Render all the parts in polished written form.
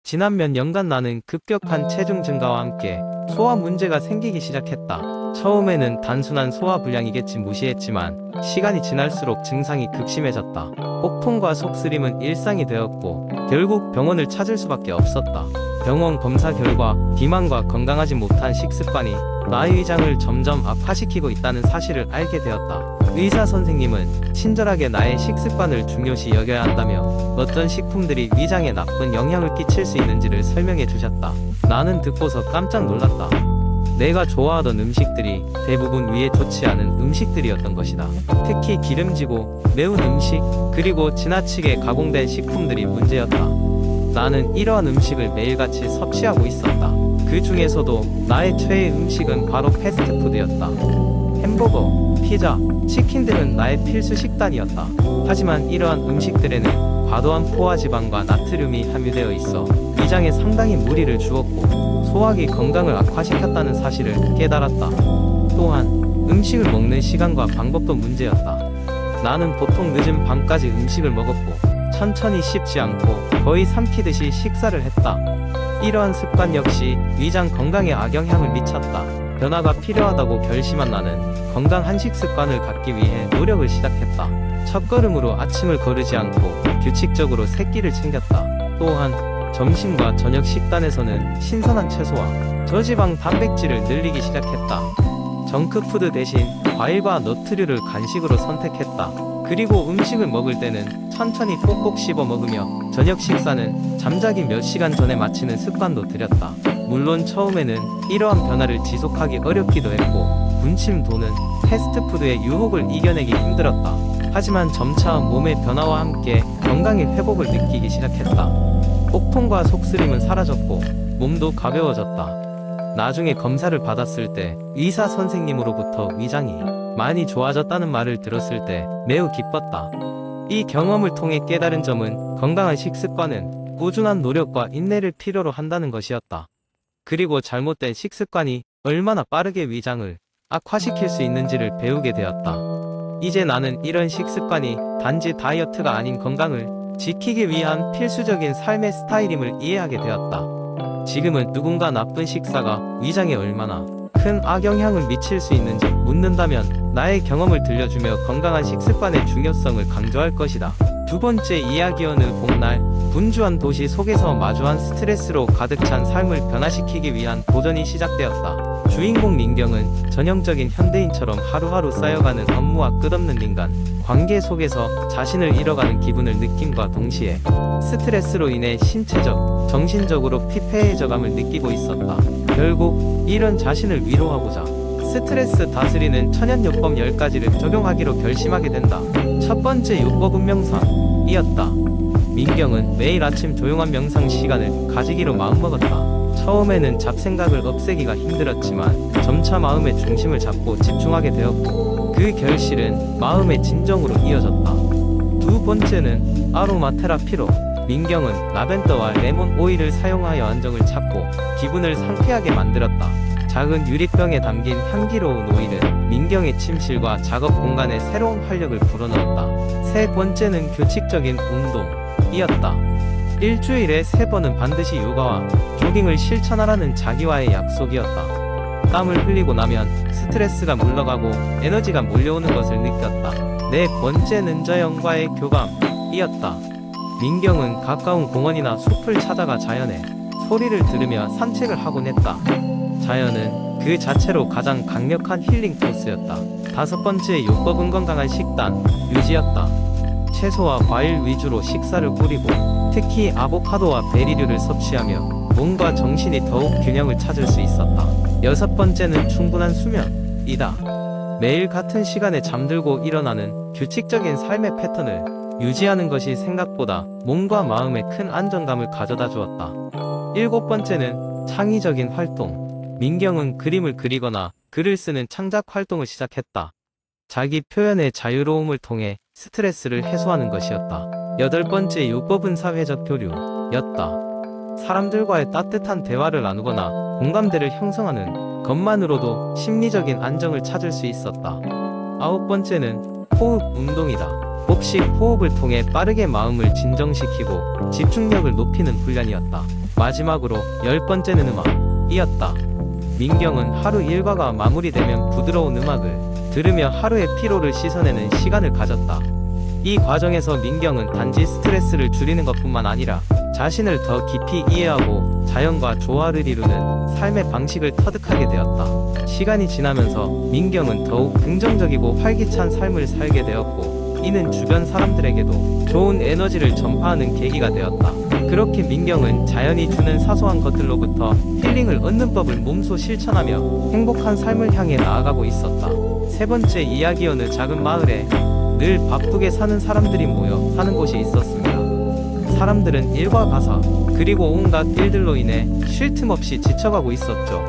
지난 몇 년간 나는 급격한 체중 증가와 함께 소화 문제가 생기기 시작했다. 처음에는 단순한 소화 불량이겠지 무시했지만 시간이 지날수록 증상이 극심해졌다. 복통과 속쓰림은 일상이 되었고 결국 병원을 찾을 수밖에 없었다. 병원 검사 결과 비만과 건강하지 못한 식습관이 나의 위장을 점점 악화시키고 있다는 사실을 알게 되었다. 의사 선생님은 친절하게 나의 식습관을 중요시 여겨야 한다며 어떤 식품들이 위장에 나쁜 영향을 끼칠 수 있는지를 설명해 주셨다. 나는 듣고서 깜짝 놀랐다. 내가 좋아하던 음식들이 대부분 위에 좋지 않은 음식들이었던 것이다. 특히 기름지고 매운 음식, 그리고 지나치게 가공된 식품들이 문제였다. 나는 이러한 음식을 매일같이 섭취하고 있었다. 그 중에서도 나의 최애 음식은 바로 패스트푸드였다. 햄버거, 피자, 치킨 등은 나의 필수 식단이었다. 하지만 이러한 음식들에는 과도한 포화지방과 나트륨이 함유되어 있어 위장에 상당히 무리를 주었고 소화기 건강을 악화시켰다는 사실을 깨달았다. 또한 음식을 먹는 시간과 방법도 문제였다. 나는 보통 늦은 밤까지 음식을 먹었고 천천히 씹지 않고 거의 삼키듯이 식사를 했다. 이러한 습관 역시 위장 건강에 악영향을 미쳤다. 변화가 필요하다고 결심한 나는 건강한 식습관을 갖기 위해 노력을 시작했다. 첫걸음으로 아침을 거르지 않고 규칙적으로 세 끼를 챙겼다. 또한 점심과 저녁 식단에서는 신선한 채소와 저지방 단백질을 늘리기 시작했다. 정크푸드 대신 과일과 너트류를 간식으로 선택했다. 그리고 음식을 먹을 때는 천천히 꼭꼭 씹어 먹으며 저녁 식사는 잠자기 몇 시간 전에 마치는 습관도 들였다. 물론 처음에는 이러한 변화를 지속하기 어렵기도 했고 군침 도는 패스트푸드의 유혹을 이겨내기 힘들었다. 하지만 점차 몸의 변화와 함께 건강의 회복을 느끼기 시작했다. 복통과 속쓰림은 사라졌고 몸도 가벼워졌다. 나중에 검사를 받았을 때 의사 선생님으로부터 위장이 많이 좋아졌다는 말을 들었을 때 매우 기뻤다. 이 경험을 통해 깨달은 점은 건강한 식습관은 꾸준한 노력과 인내를 필요로 한다는 것이었다. 그리고 잘못된 식습관이 얼마나 빠르게 위장을 악화시킬 수 있는지를 배우게 되었다. 이제 나는 이런 식습관이 단지 다이어트가 아닌 건강을 지키기 위한 필수적인 삶의 스타일임을 이해하게 되었다. 지금은 누군가 나쁜 식사가 위장에 얼마나 큰 악영향을 미칠 수 있는지 묻는다면 나의 경험을 들려주며 건강한 식습관의 중요성을 강조할 것이다. 두 번째 이야기. 어느 봄날 분주한 도시 속에서 마주한 스트레스로 가득 찬 삶을 변화시키기 위한 도전이 시작되었다. 주인공 민경은 전형적인 현대인처럼 하루하루 쌓여가는 업무와 끝없는 인간 관계 속에서 자신을 잃어가는 기분을 느낌과 동시에 스트레스로 인해 신체적, 정신적으로 피폐해져감을 느끼고 있었다. 결국 이런 자신을 위로하고자 스트레스 다스리는 천연요법 10가지를 적용하기로 결심하게 된다. 첫 번째 요법은 명상이었다. 민경은 매일 아침 조용한 명상 시간을 가지기로 마음먹었다. 처음에는 잡생각을 없애기가 힘들었지만 점차 마음의 중심을 잡고 집중하게 되었고 그 결실은 마음의 진정으로 이어졌다. 두 번째는 아로마 테라피로 민경은 라벤더와 레몬 오일을 사용하여 안정을 찾고 기분을 상쾌하게 만들었다. 작은 유리병에 담긴 향기로운 오일은 민경의 침실과 작업 공간에 새로운 활력을 불어넣었다. 세 번째는 규칙적인 운동이었다. 일주일에 3번은 반드시 요가와 조깅을 실천하라는 자기와의 약속이었다. 땀을 흘리고 나면 스트레스가 물러가고 에너지가 몰려오는 것을 느꼈다. 네 번째는 자연과의 교감이었다. 민경은 가까운 공원이나 숲을 찾아가 자연의 소리를 들으며 산책을 하곤 했다. 자연은 그 자체로 가장 강력한 힐링 코스였다. 다섯 번째 요법은 건강한 식단 유지였다. 채소와 과일 위주로 식사를 꾸리고 특히 아보카도와 베리류를 섭취하며 몸과 정신이 더욱 균형을 찾을 수 있었다. 여섯 번째는 충분한 수면이다. 매일 같은 시간에 잠들고 일어나는 규칙적인 삶의 패턴을 유지하는 것이 생각보다 몸과 마음에 큰 안정감을 가져다 주었다. 일곱 번째는 창의적인 활동. 민경은 그림을 그리거나 글을 쓰는 창작 활동을 시작했다. 자기 표현의 자유로움을 통해 스트레스를 해소하는 것이었다. 여덟 번째 요법은 사회적 교류였다. 사람들과의 따뜻한 대화를 나누거나 공감대를 형성하는 것만으로도 심리적인 안정을 찾을 수 있었다. 아홉 번째는 호흡 운동이다. 복식 호흡을 통해 빠르게 마음을 진정시키고 집중력을 높이는 훈련이었다. 마지막으로 10번째는 음악이었다. 민경은 하루 일과가 마무리되면 부드러운 음악을 들으며 하루의 피로를 씻어내는 시간을 가졌다. 이 과정에서 민경은 단지 스트레스를 줄이는 것뿐만 아니라 자신을 더 깊이 이해하고 자연과 조화를 이루는 삶의 방식을 터득하게 되었다. 시간이 지나면서 민경은 더욱 긍정적이고 활기찬 삶을 살게 되었고, 이는 주변 사람들에게도 좋은 에너지를 전파하는 계기가 되었다. 그렇게 민경은 자연이 주는 사소한 것들로부터 힐링을 얻는 법을 몸소 실천하며 행복한 삶을 향해 나아가고 있었다. 세 번째 이야기. 어느 작은 마을에 늘 바쁘게 사는 사람들이 모여 사는 곳이 있었습니다. 사람들은 일과 가사 그리고 온갖 일들로 인해 쉴 틈 없이 지쳐가고 있었죠.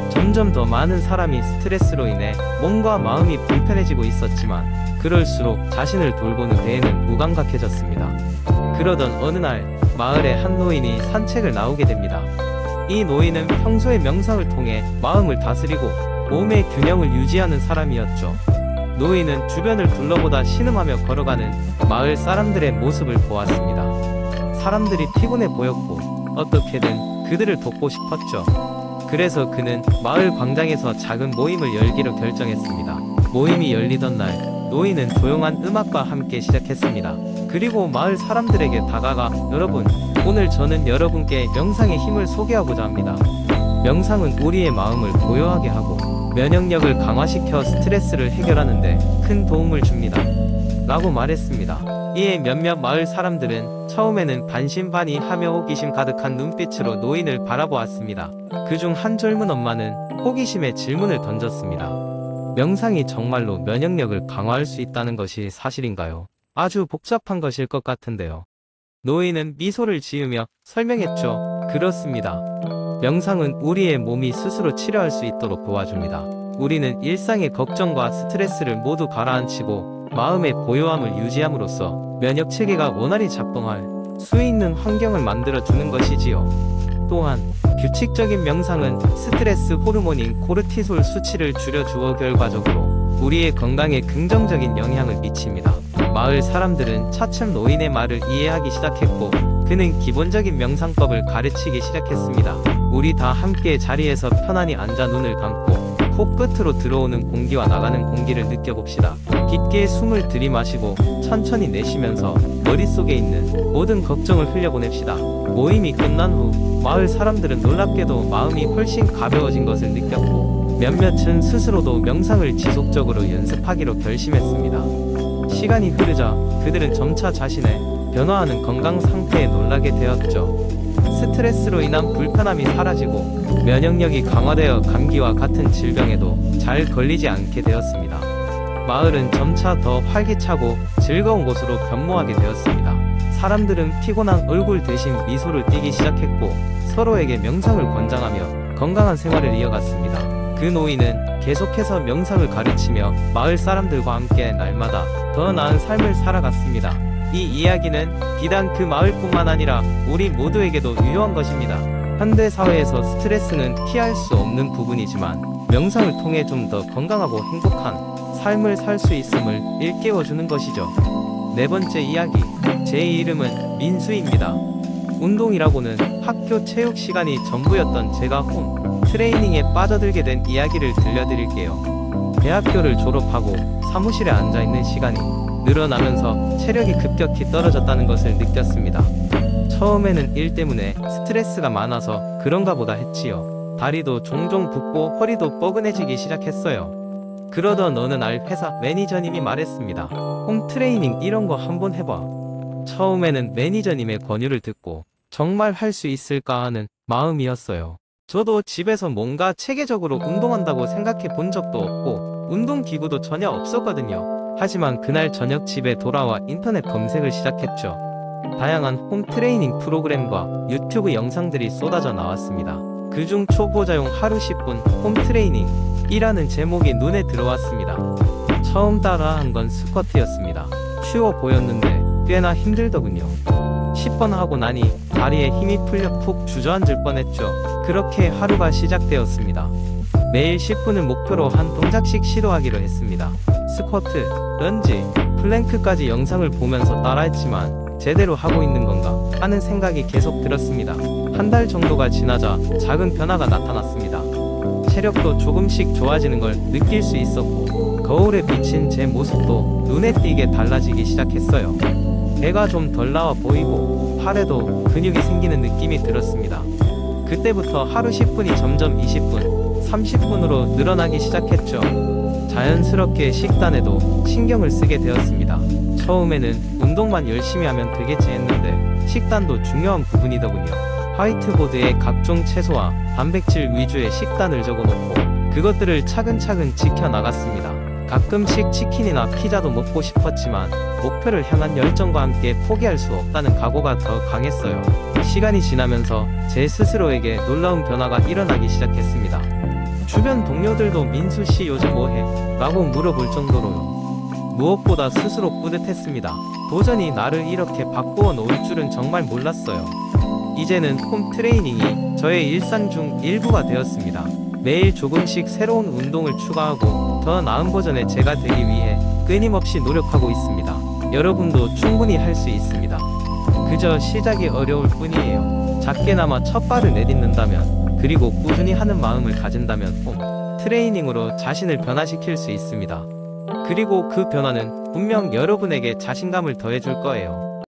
점점 더 많은 사람이 스트레스로 인해 몸과 마음이 불편해지고 있었지만 그럴수록 자신을 돌보는 데에는 무감각해졌습니다. 그러던 어느 날 마을에 한 노인이 산책을 나오게 됩니다. 이 노인은 평소에 명상을 통해 마음을 다스리고 몸의 균형을 유지하는 사람이었죠. 노인은 주변을 둘러보다 신음하며 걸어가는 마을 사람들의 모습을 보았습니다. 사람들이 피곤해 보였고 어떻게든 그들을 돕고 싶었죠. 그래서 그는 마을 광장에서 작은 모임을 열기로 결정했습니다. 모임이 열리던 날 노인은 조용한 음악과 함께 시작했습니다. 그리고 마을 사람들에게 다가가, 여러분, 오늘 저는 여러분께 명상의 힘을 소개하고자 합니다. 명상은 우리의 마음을 고요하게 하고 면역력을 강화시켜 스트레스를 해결하는 데 큰 도움을 줍니다. 라고 말했습니다. 이에 몇몇 마을 사람들은 처음에는 반신반의하며 호기심 가득한 눈빛으로 노인을 바라보았습니다. 그중 한 젊은 엄마는 호기심에 질문을 던졌습니다. 명상이 정말로 면역력을 강화할 수 있다는 것이 사실인가요? 아주 복잡한 것일 것 같은데요. 노인은 미소를 지으며 설명했죠. 그렇습니다. 명상은 우리의 몸이 스스로 치료할 수 있도록 도와줍니다. 우리는 일상의 걱정과 스트레스를 모두 가라앉히고 마음의 고요함을 유지함으로써 면역 체계가 원활히 작동할 수 있는 환경을 만들어주는 것이지요. 또한 규칙적인 명상은 스트레스 호르몬인 코르티솔 수치를 줄여주어 결과적으로 우리의 건강에 긍정적인 영향을 미칩니다. 마을 사람들은 차츰 노인의 말을 이해하기 시작했고 그는 기본적인 명상법을 가르치기 시작했습니다. 우리 다 함께 자리에서 편안히 앉아 눈을 감고 코끝으로 들어오는 공기와 나가는 공기를 느껴봅시다. 깊게 숨을 들이마시고 천천히 내쉬면서 머릿속에 있는 모든 걱정을 흘려보냅시다. 모임이 끝난 후 마을 사람들은 놀랍게도 마음이 훨씬 가벼워진 것을 느꼈고 몇몇은 스스로도 명상을 지속적으로 연습하기로 결심했습니다. 시간이 흐르자 그들은 점차 자신의 변화하는 건강 상태에 놀라게 되었죠. 스트레스로 인한 불편함이 사라지고 면역력이 강화되어 감기와 같은 질병에도 잘 걸리지 않게 되었습니다. 마을은 점차 더 활기차고 즐거운 곳으로 변모하게 되었습니다. 사람들은 피곤한 얼굴 대신 미소를 띠기 시작했고 서로에게 명상을 권장하며 건강한 생활을 이어갔습니다. 그 노인은 계속해서 명상을 가르치며 마을 사람들과 함께 날마다 더 나은 삶을 살아갔습니다. 이 이야기는 비단 그 마을뿐만 아니라 우리 모두에게도 유효한 것입니다. 현대사회에서 스트레스는 피할 수 없는 부분이지만 명상을 통해 좀 더 건강하고 행복한 삶을 살 수 있음을 일깨워주는 것이죠. 네 번째 이야기. 제 이름은 민수입니다. 운동이라고는 학교 체육 시간이 전부였던 제가 홈 트레이닝에 빠져들게 된 이야기를 들려드릴게요. 대학교를 졸업하고 사무실에 앉아있는 시간이 늘어나면서 체력이 급격히 떨어졌다는 것을 느꼈습니다. 처음에는 일 때문에 스트레스가 많아서 그런가 보다 했지요. 다리도 종종 붓고 허리도 뻐근해지기 시작했어요. 그러던 어느 날 회사 매니저님이 말했습니다. 홈트레이닝 이런 거 한번 해봐. 처음에는 매니저님의 권유를 듣고 정말 할 수 있을까 하는 마음이었어요. 저도 집에서 뭔가 체계적으로 운동한다고 생각해 본 적도 없고 운동기구도 전혀 없었거든요. 하지만 그날 저녁 집에 돌아와 인터넷 검색을 시작했죠. 다양한 홈트레이닝 프로그램과 유튜브 영상들이 쏟아져 나왔습니다. 그중 초보자용 하루 10분 홈트레이닝이라는 제목이 눈에 들어왔습니다. 처음 따라한 건 스쿼트였습니다. 쉬워 보였는데 꽤나 힘들더군요. 10번 하고 나니 다리에 힘이 풀려 푹 주저앉을 뻔했죠. 그렇게 하루가 시작되었습니다. 매일 10분을 목표로 한 동작씩 시도하기로 했습니다. 스쿼트, 런지, 플랭크까지 영상을 보면서 따라했지만 제대로 하고 있는 건가 하는 생각이 계속 들었습니다. 한 달 정도가 지나자 작은 변화가 나타났습니다. 체력도 조금씩 좋아지는 걸 느낄 수 있었고, 거울에 비친 제 모습도 눈에 띄게 달라지기 시작했어요. 배가 좀 덜 나와 보이고 팔에도 근육이 생기는 느낌이 들었습니다. 그때부터 하루 10분이 점점 20분, 30분으로 늘어나기 시작했죠. 자연스럽게 식단에도 신경을 쓰게 되었습니다. 처음에는 운동만 열심히 하면 되겠지 했는데 식단도 중요한 부분이더군요. 화이트보드에 각종 채소와 단백질 위주의 식단을 적어놓고 그것들을 차근차근 지켜나갔습니다. 가끔씩 치킨이나 피자도 먹고 싶었지만 목표를 향한 열정과 함께 포기할 수 없다는 각오가 더 강했어요. 시간이 지나면서 제 스스로에게 놀라운 변화가 일어나기 시작했습니다. 주변 동료들도 민수씨 요즘 뭐해? 라고 물어볼 정도로요. 무엇보다 스스로 뿌듯했습니다. 도전이 나를 이렇게 바꾸어 놓을 줄은 정말 몰랐어요. 이제는 홈 트레이닝이 저의 일상 중 일부가 되었습니다. 매일 조금씩 새로운 운동을 추가하고 더 나은 버전의 제가 되기 위해 끊임없이 노력하고 있습니다. 여러분도 충분히 할 수 있습니다. 그저 시작이 어려울 뿐이에요. 작게나마 첫 발을 내딛는다면, 그리고 꾸준히 하는 마음을 가진다면 홈 트레이닝으로 자신을 변화시킬 수 있습니다. 그리고 그 변화는 분명 여러분에게 자신감을 더해줄 거예요.